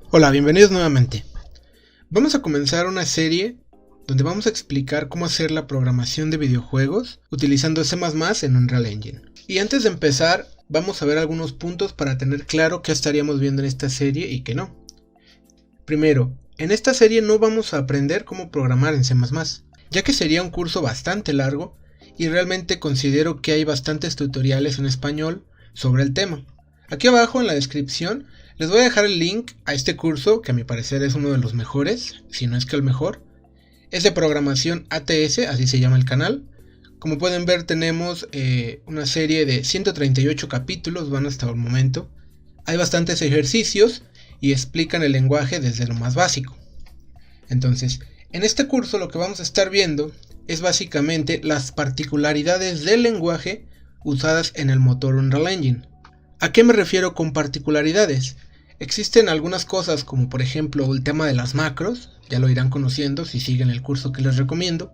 Hola, bienvenidos nuevamente. Vamos a comenzar una serie donde vamos a explicar cómo hacer la programación de videojuegos utilizando C++ en Unreal Engine. Y antes de empezar, vamos a ver algunos puntos para tener claro qué estaríamos viendo en esta serie y qué no. Primero, en esta serie no vamos a aprender cómo programar en C++, ya que sería un curso bastante largo y realmente considero que hay bastantes tutoriales en español sobre el tema. Aquí abajo en la descripción les voy a dejar el link a este curso, que a mi parecer es uno de los mejores, si no es que el mejor. Es de programación ATS, así se llama el canal. Como pueden ver, tenemos una serie de 138 capítulos, van hasta el momento. Hay bastantes ejercicios y explican el lenguaje desde lo más básico. Entonces, en este curso lo que vamos a estar viendo es básicamente las particularidades del lenguaje usadas en el motor Unreal Engine. ¿A qué me refiero con particularidades? Existen algunas cosas como por ejemplo el tema de las macros, ya lo irán conociendo si siguen el curso que les recomiendo,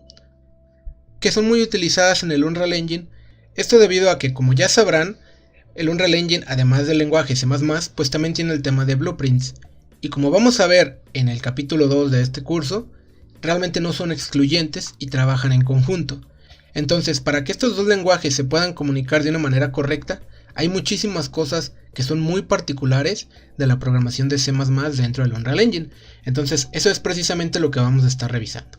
que son muy utilizadas en el Unreal Engine, esto debido a que, como ya sabrán, el Unreal Engine, además del lenguaje C++, pues también tiene el tema de blueprints, y como vamos a ver en el capítulo 2 de este curso, realmente no son excluyentes y trabajan en conjunto. Entonces, para que estos dos lenguajes se puedan comunicar de una manera correcta, hay muchísimas cosas que son muy particulares de la programación de C++ dentro del Unreal Engine. Entonces, eso es precisamente lo que vamos a estar revisando.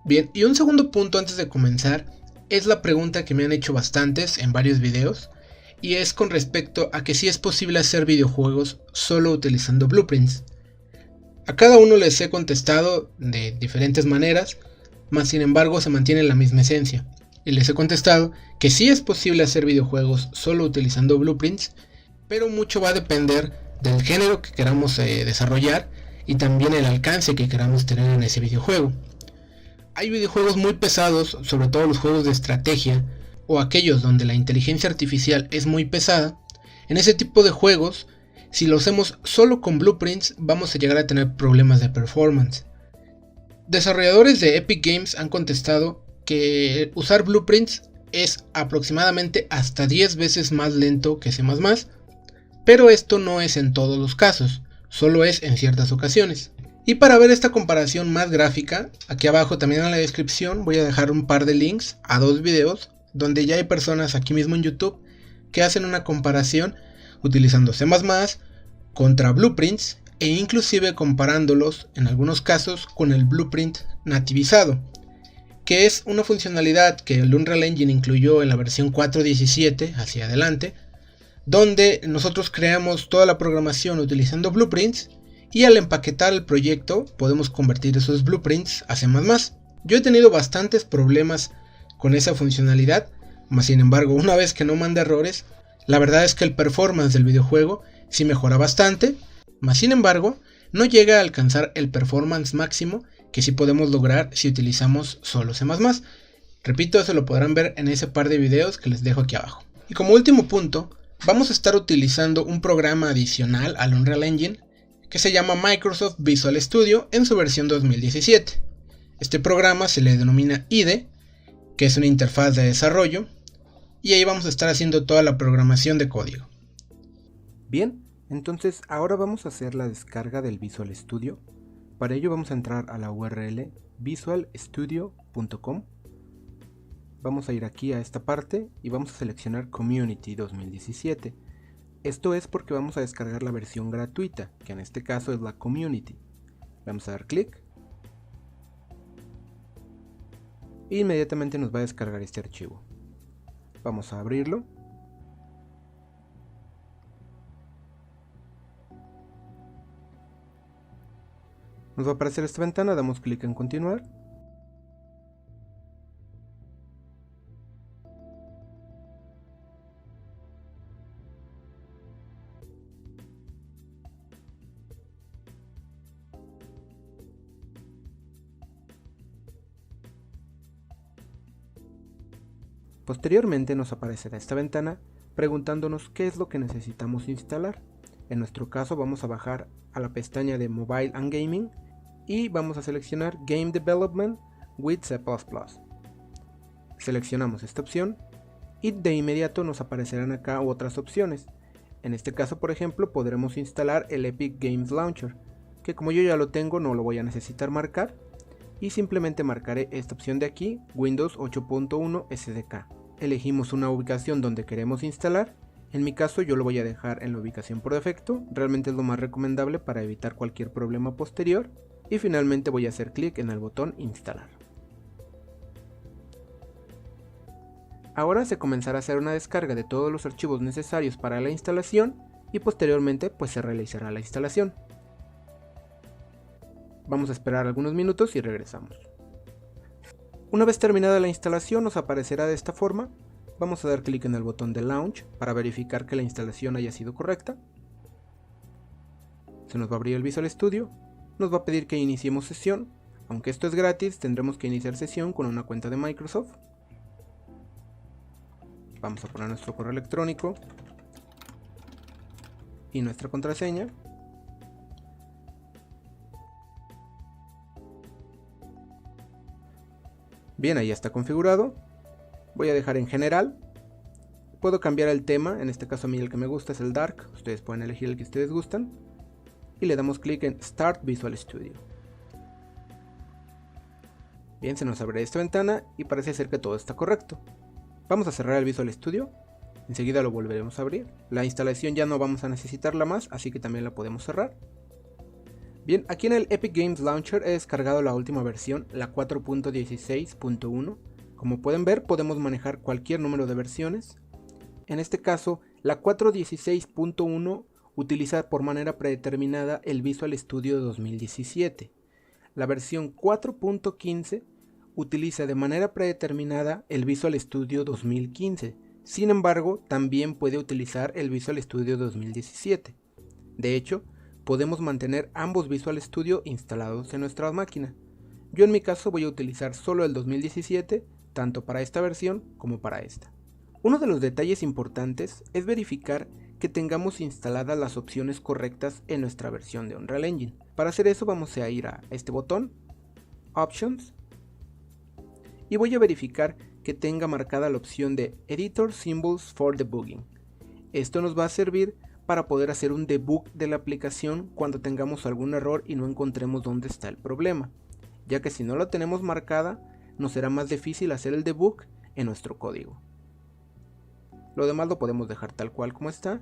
Bien, y un segundo punto antes de comenzar es la pregunta que me han hecho bastantes en varios videos, y es con respecto a que si es posible hacer videojuegos solo utilizando blueprints. A cada uno les he contestado de diferentes maneras, mas sin embargo se mantiene la misma esencia. Y les he contestado que sí es posible hacer videojuegos solo utilizando blueprints, pero mucho va a depender del género que queramos desarrollar y también el alcance que queramos tener en ese videojuego. Hay videojuegos muy pesados, sobre todo los juegos de estrategia o aquellos donde la inteligencia artificial es muy pesada. En ese tipo de juegos, si lo hacemos solo con blueprints, vamos a llegar a tener problemas de performance. Desarrolladores de Epic Games han contestado que usar blueprints es aproximadamente hasta 10 veces más lento que C++, pero esto no es en todos los casos, solo es en ciertas ocasiones. Y para ver esta comparación más gráfica, aquí abajo también en la descripción voy a dejar un par de links a dos videos donde ya hay personas aquí mismo en YouTube que hacen una comparación utilizando C++ contra blueprints e inclusive comparándolos en algunos casos con el blueprint nativizado, que es una funcionalidad que el Unreal Engine incluyó en la versión 4.17 hacia adelante, donde nosotros creamos toda la programación utilizando blueprints y al empaquetar el proyecto podemos convertir esos blueprints a C++. Yo he tenido bastantes problemas con esa funcionalidad, mas sin embargo una vez que no manda errores, la verdad es que el performance del videojuego sí mejora bastante, mas sin embargo no llega a alcanzar el performance máximo que sí podemos lograr si utilizamos solo C++. Repito, eso lo podrán ver en ese par de videos que les dejo aquí abajo. Y como último punto, vamos a estar utilizando un programa adicional al Unreal Engine que se llama Microsoft Visual Studio en su versión 2017. Este programa se le denomina IDE, que es una interfaz de desarrollo, y ahí vamos a estar haciendo toda la programación de código. Bien, entonces ahora vamos a hacer la descarga del Visual Studio. Para ello vamos a entrar a la URL visualstudio.com. Vamos a ir aquí a esta parte y vamos a seleccionar Community 2017. Esto es porque vamos a descargar la versión gratuita, que en este caso es la Community. Vamos a dar clic e inmediatamente nos va a descargar este archivo. Vamos a abrirlo. Nos va a aparecer esta ventana, damos clic en continuar. Posteriormente nos aparecerá esta ventana preguntándonos qué es lo que necesitamos instalar. En nuestro caso vamos a bajar a la pestaña de Mobile and Gaming y vamos a seleccionar Game Development with C++. Seleccionamos esta opción y de inmediato nos aparecerán acá otras opciones. En este caso, por ejemplo, podremos instalar el Epic Games Launcher. que como yo ya lo tengo no lo voy a necesitar marcar, y simplemente marcaré esta opción de aquí, Windows 8.1 SDK. Elegimos una ubicación donde queremos instalar. En mi caso yo lo voy a dejar en la ubicación por defecto, realmente es lo más recomendable para evitar cualquier problema posterior, y finalmente voy a hacer clic en el botón instalar. Ahora se comenzará a hacer una descarga de todos los archivos necesarios para la instalación y posteriormente pues se realizará la instalación. Vamos a esperar algunos minutos y regresamos. Una vez terminada la instalación nos aparecerá de esta forma. Vamos a dar clic en el botón de Launch para verificar que la instalación haya sido correcta. Se nos va a abrir el Visual Studio. Nos va a pedir que iniciemos sesión. Aunque esto es gratis, tendremos que iniciar sesión con una cuenta de Microsoft. Vamos a poner nuestro correo electrónico y nuestra contraseña. Bien, ahí está configurado. Voy a dejar en general. Puedo cambiar el tema, en este caso a mí el que me gusta es el Dark. Ustedes pueden elegir el que ustedes gustan. Y le damos clic en Start Visual Studio. Bien, se nos abre esta ventana y parece ser que todo está correcto. Vamos a cerrar el Visual Studio. Enseguida lo volveremos a abrir. La instalación ya no vamos a necesitarla más, así que también la podemos cerrar. Bien, aquí en el Epic Games Launcher he descargado la última versión, la 4.16.1. Como pueden ver, podemos manejar cualquier número de versiones. En este caso, la 4.16.1 utiliza por manera predeterminada el Visual Studio 2017. La versión 4.15 utiliza de manera predeterminada el Visual Studio 2015. Sin embargo, también puede utilizar el Visual Studio 2017. De hecho, podemos mantener ambos Visual Studio instalados en nuestra máquina. Yo en mi caso voy a utilizar solo el 2017, tanto para esta versión como para esta. Uno de los detalles importantes es verificar que tengamos instaladas las opciones correctas en nuestra versión de Unreal Engine. Para hacer eso vamos a ir a este botón, Options, y voy a verificar que tenga marcada la opción de Editor Symbols for Debugging. Esto nos va a servir para poder hacer un debug de la aplicación cuando tengamos algún error y no encontremos dónde está el problema, ya que si no la tenemos marcada nos será más difícil hacer el debug en nuestro código. Lo demás lo podemos dejar tal cual como está,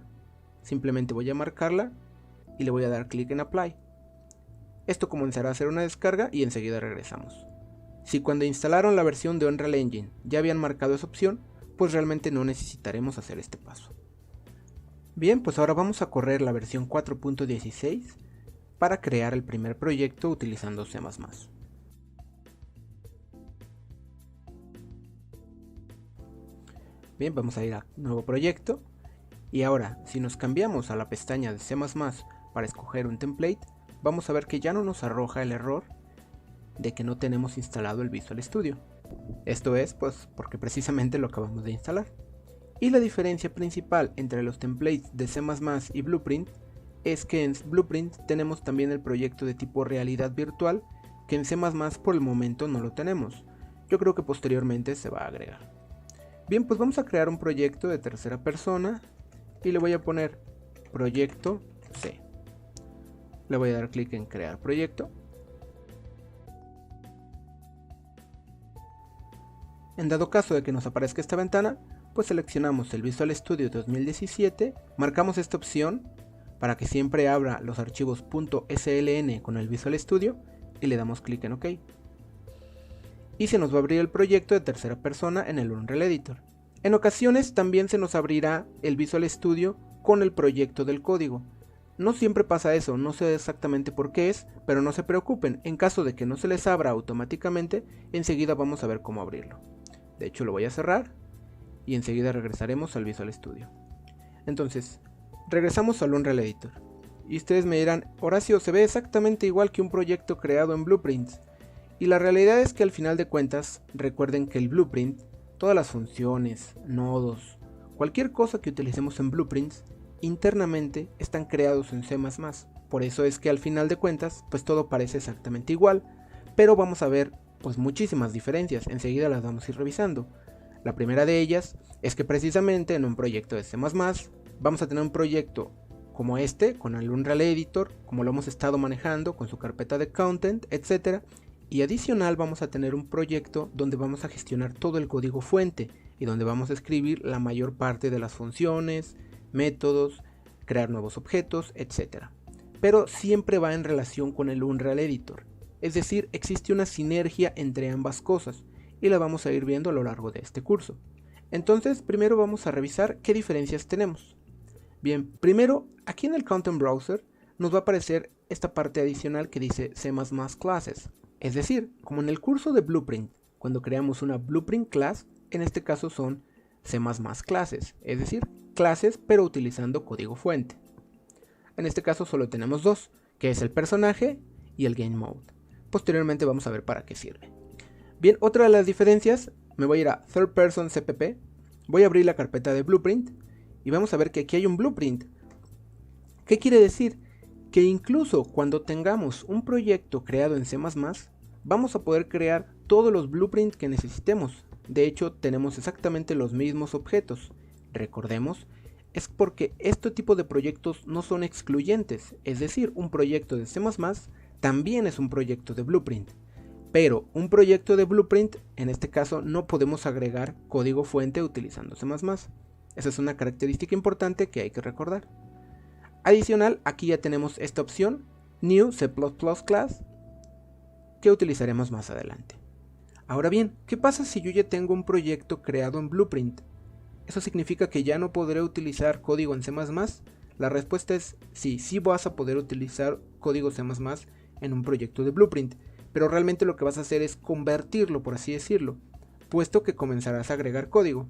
simplemente voy a marcarla y le voy a dar clic en Apply. Esto comenzará a hacer una descarga y enseguida regresamos. Si cuando instalaron la versión de Unreal Engine ya habían marcado esa opción, pues realmente no necesitaremos hacer este paso. Bien, pues ahora vamos a correr la versión 4.16 para crear el primer proyecto utilizando C++. Bien, vamos a ir a nuevo proyecto y ahora si nos cambiamos a la pestaña de C++ para escoger un template, vamos a ver que ya no nos arroja el error de que no tenemos instalado el Visual Studio. Esto es pues porque precisamente lo acabamos de instalar. Y la diferencia principal entre los templates de C++ y Blueprint es que en Blueprint tenemos también el proyecto de tipo realidad virtual, que en C++ por el momento no lo tenemos. Yo creo que posteriormente se va a agregar. Bien, pues vamos a crear un proyecto de tercera persona y le voy a poner proyecto C. Le voy a dar clic en crear proyecto. En dado caso de que nos aparezca esta ventana, pues seleccionamos el Visual Studio 2017, marcamos esta opción para que siempre abra los archivos .sln con el Visual Studio y le damos clic en OK. Y se nos va a abrir el proyecto de tercera persona en el Unreal Editor. En ocasiones también se nos abrirá el Visual Studio con el proyecto del código. No siempre pasa eso, no sé exactamente por qué es, pero no se preocupen, en caso de que no se les abra automáticamente, enseguida vamos a ver cómo abrirlo. De hecho lo voy a cerrar y enseguida regresaremos al Visual Studio. Entonces, regresamos al Unreal Editor. Y ustedes me dirán, Horacio, se ve exactamente igual que un proyecto creado en Blueprint. Y la realidad es que al final de cuentas, recuerden que el Blueprint, todas las funciones, nodos, cualquier cosa que utilicemos en Blueprint, internamente están creados en C++. Por eso es que al final de cuentas, pues todo parece exactamente igual. Pero vamos a ver pues muchísimas diferencias, enseguida las vamos a ir revisando. La primera de ellas es que precisamente en un proyecto de C++ vamos a tener un proyecto como este, con el Unreal Editor, como lo hemos estado manejando, con su carpeta de content, etc. Y adicional vamos a tener un proyecto donde vamos a gestionar todo el código fuente y donde vamos a escribir la mayor parte de las funciones, métodos, crear nuevos objetos, etc. Pero siempre va en relación con el Unreal Editor. Es decir, existe una sinergia entre ambas cosas y la vamos a ir viendo a lo largo de este curso. Entonces, primero vamos a revisar qué diferencias tenemos. Bien, primero, aquí en el Content Browser nos va a aparecer esta parte adicional que dice C++ Classes. Es decir, como en el curso de Blueprint, cuando creamos una Blueprint Class, en este caso son C++ Classes, es decir, clases pero utilizando código fuente. En este caso solo tenemos dos, que es el personaje y el Game Mode. Posteriormente vamos a ver para qué sirve. Bien, otra de las diferencias, me voy a ir a Third Person CPP, voy a abrir la carpeta de Blueprint y vamos a ver que aquí hay un Blueprint. ¿Qué quiere decir? Que incluso cuando tengamos un proyecto creado en C++, vamos a poder crear todos los blueprints que necesitemos. De hecho, tenemos exactamente los mismos objetos. Recordemos, es porque este tipo de proyectos no son excluyentes, es decir, un proyecto de C++ también es un proyecto de Blueprint. Pero un proyecto de Blueprint, en este caso, no podemos agregar código fuente utilizando C++. Esa es una característica importante que hay que recordar. Adicional, aquí ya tenemos esta opción, New C++ Class, que utilizaremos más adelante. Ahora bien, ¿qué pasa si yo ya tengo un proyecto creado en Blueprint? ¿Eso significa que ya no podré utilizar código en C++? La respuesta es sí, sí vas a poder utilizar código C++ en un proyecto de Blueprint, pero realmente lo que vas a hacer es convertirlo, por así decirlo, puesto que comenzarás a agregar código.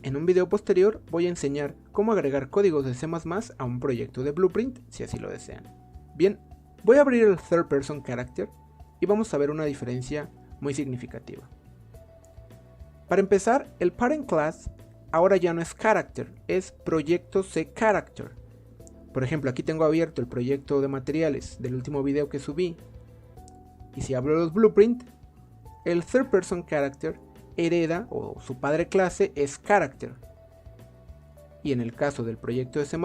En un video posterior voy a enseñar cómo agregar códigos de C++ a un proyecto de Blueprint, si así lo desean. Bien, voy a abrir el Third Person Character y vamos a ver una diferencia muy significativa. Para empezar, el Parent Class ahora ya no es Character, es Proyecto C Character. Por ejemplo, aquí tengo abierto el proyecto de materiales del último video que subí. Y si abro los Blueprint, el Third Person Character hereda, o su padre clase es Character. Y en el caso del proyecto de C++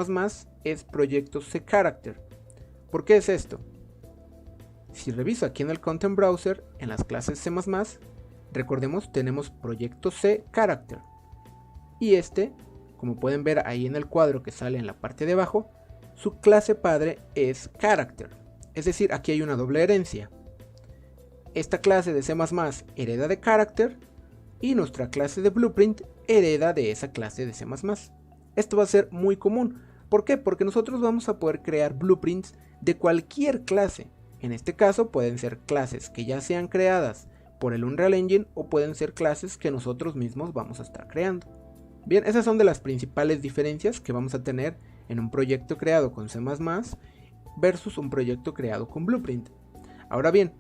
es Proyecto C Character. ¿Por qué es esto? Si reviso aquí en el Content Browser, en las clases C++, recordemos tenemos Proyecto C Character. Y este, como pueden ver ahí en el cuadro que sale en la parte de abajo, su clase padre es Character. Es decir, aquí hay una doble herencia. Esta clase de C++ hereda de Character y nuestra clase de Blueprint hereda de esa clase de C++. Esto va a ser muy común. ¿Por qué? Porque nosotros vamos a poder crear blueprints de cualquier clase. En este caso pueden ser clases que ya sean creadas por el Unreal Engine o pueden ser clases que nosotros mismos vamos a estar creando. Bien, esas son de las principales diferencias que vamos a tener en un proyecto creado con C++ versus un proyecto creado con Blueprint. Ahora bien,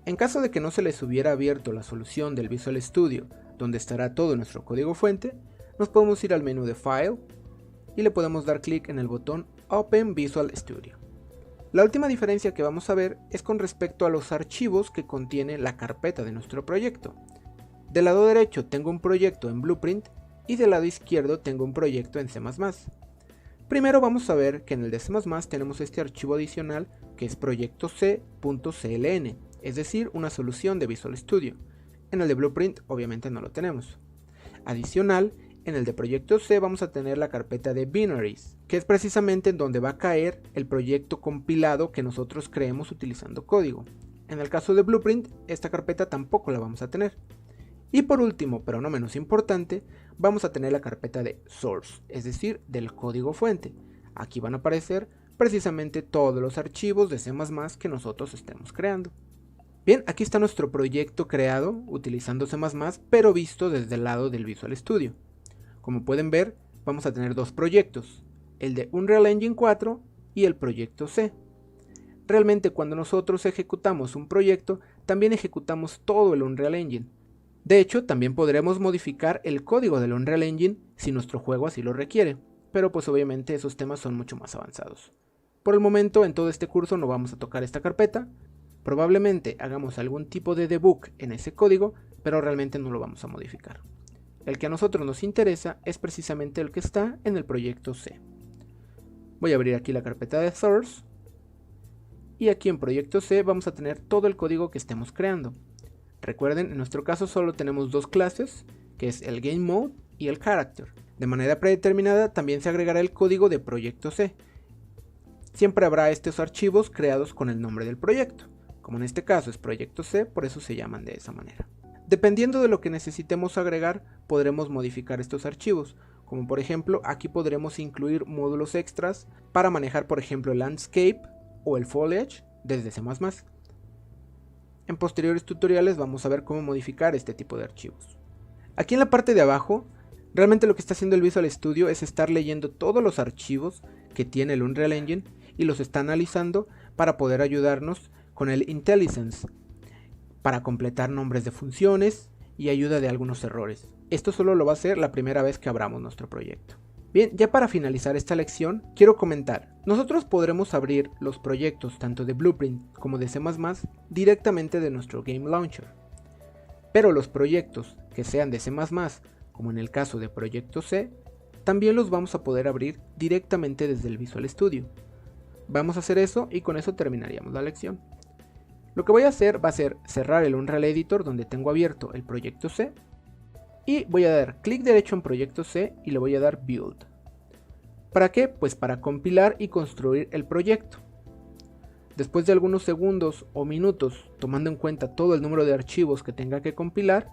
en caso de que no se les hubiera abierto la solución del Visual Studio, donde estará todo nuestro código fuente, nos podemos ir al menú de File y le podemos dar clic en el botón Open Visual Studio. La última diferencia que vamos a ver es con respecto a los archivos que contiene la carpeta de nuestro proyecto. Del lado derecho tengo un proyecto en Blueprint y del lado izquierdo tengo un proyecto en C++. Primero vamos a ver que en el de C++ tenemos este archivo adicional que es proyecto C.cln, es decir, una solución de Visual Studio. En el de Blueprint obviamente no lo tenemos. Adicional, en el de proyecto C vamos a tener la carpeta de binaries, que es precisamente en donde va a caer el proyecto compilado que nosotros creemos utilizando código. En el caso de Blueprint, esta carpeta tampoco la vamos a tener. Y por último, pero no menos importante, vamos a tener la carpeta de source, es decir, del código fuente. Aquí van a aparecer precisamente todos los archivos de C++ que nosotros estemos creando. Bien, aquí está nuestro proyecto creado utilizando C++, pero visto desde el lado del Visual Studio. Como pueden ver, vamos a tener dos proyectos, el de Unreal Engine 4 y el proyecto C. Realmente cuando nosotros ejecutamos un proyecto, también ejecutamos todo el Unreal Engine. De hecho, también podremos modificar el código del Unreal Engine si nuestro juego así lo requiere, pero pues obviamente esos temas son mucho más avanzados. Por el momento, en todo este curso no vamos a tocar esta carpeta. Probablemente hagamos algún tipo de debug en ese código, pero realmente no lo vamos a modificar. El que a nosotros nos interesa es precisamente el que está en el proyecto C. Voy a abrir aquí la carpeta de Source. Y aquí en Proyecto C vamos a tener todo el código que estemos creando. Recuerden, en nuestro caso solo tenemos dos clases, que es el Game Mode y el Character. De manera predeterminada también se agregará el código de Proyecto C. Siempre habrá estos archivos creados con el nombre del proyecto. Como en este caso es Proyecto C, por eso se llaman de esa manera. Dependiendo de lo que necesitemos agregar, podremos modificar estos archivos. Como por ejemplo, aquí podremos incluir módulos extras para manejar por ejemplo el Landscape o el Foliage desde C++. En posteriores tutoriales vamos a ver cómo modificar este tipo de archivos. Aquí en la parte de abajo, realmente lo que está haciendo el Visual Studio es estar leyendo todos los archivos que tiene el Unreal Engine y los está analizando para poder ayudarnos con el IntelliSense, para completar nombres de funciones y ayuda de algunos errores. Esto solo lo va a hacer la primera vez que abramos nuestro proyecto. Bien, ya para finalizar esta lección, quiero comentar, nosotros podremos abrir los proyectos tanto de Blueprint como de C++ directamente de nuestro Game Launcher. Pero los proyectos que sean de C++, como en el caso de Proyecto C, también los vamos a poder abrir directamente desde el Visual Studio. Vamos a hacer eso y con eso terminaríamos la lección. Lo que voy a hacer va a ser cerrar el Unreal Editor donde tengo abierto el Proyecto C. Y voy a dar clic derecho en Proyecto C y le voy a dar Build. ¿Para qué? Pues para compilar y construir el proyecto. Después de algunos segundos o minutos, tomando en cuenta todo el número de archivos que tenga que compilar,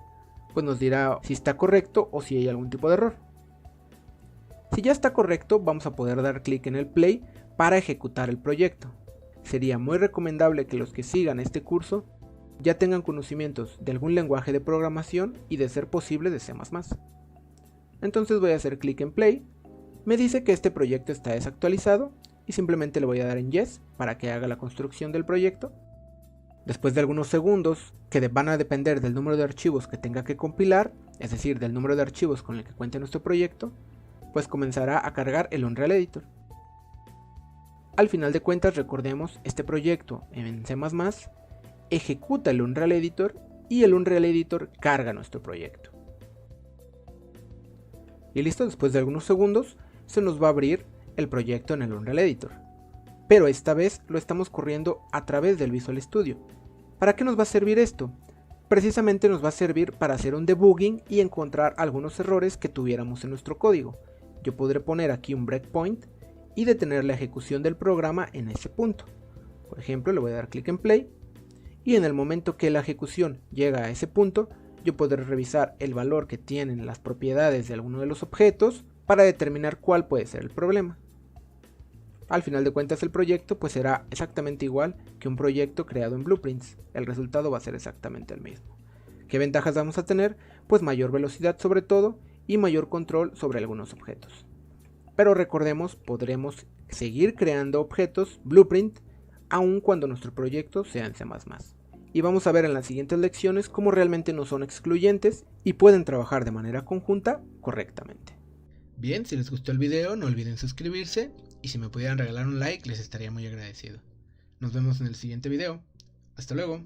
pues nos dirá si está correcto o si hay algún tipo de error. Si ya está correcto, vamos a poder dar clic en el Play para ejecutar el proyecto. Sería muy recomendable que los que sigan este curso ya tengan conocimientos de algún lenguaje de programación y de ser posible de C++. Entonces voy a hacer clic en Play, me dice que este proyecto está desactualizado y simplemente le voy a dar en Yes para que haga la construcción del proyecto. Después de algunos segundos, que van a depender del número de archivos que tenga que compilar, es decir, del número de archivos con el que cuente nuestro proyecto, pues comenzará a cargar el Unreal Editor. Al final de cuentas, recordemos, este proyecto en C++ ejecuta el Unreal Editor y el Unreal Editor carga nuestro proyecto. Y listo, después de algunos segundos se nos va a abrir el proyecto en el Unreal Editor. Pero esta vez lo estamos corriendo a través del Visual Studio. ¿Para qué nos va a servir esto? Precisamente nos va a servir para hacer un debugging y encontrar algunos errores que tuviéramos en nuestro código. Yo podré poner aquí un breakpoint y detener la ejecución del programa en ese punto. Por ejemplo, le voy a dar clic en Play. Y en el momento que la ejecución llega a ese punto, yo podré revisar el valor que tienen las propiedades de alguno de los objetos para determinar cuál puede ser el problema. Al final de cuentas el proyecto pues será exactamente igual que un proyecto creado en Blueprints. El resultado va a ser exactamente el mismo. ¿Qué ventajas vamos a tener? Pues mayor velocidad sobre todo y mayor control sobre algunos objetos. Pero recordemos, podremos seguir creando objetos Blueprint aun cuando nuestro proyecto sea en C++. Y vamos a ver en las siguientes lecciones cómo realmente no son excluyentes y pueden trabajar de manera conjunta correctamente. Bien, si les gustó el video no olviden suscribirse y si me pudieran regalar un like les estaría muy agradecido. Nos vemos en el siguiente video. Hasta luego.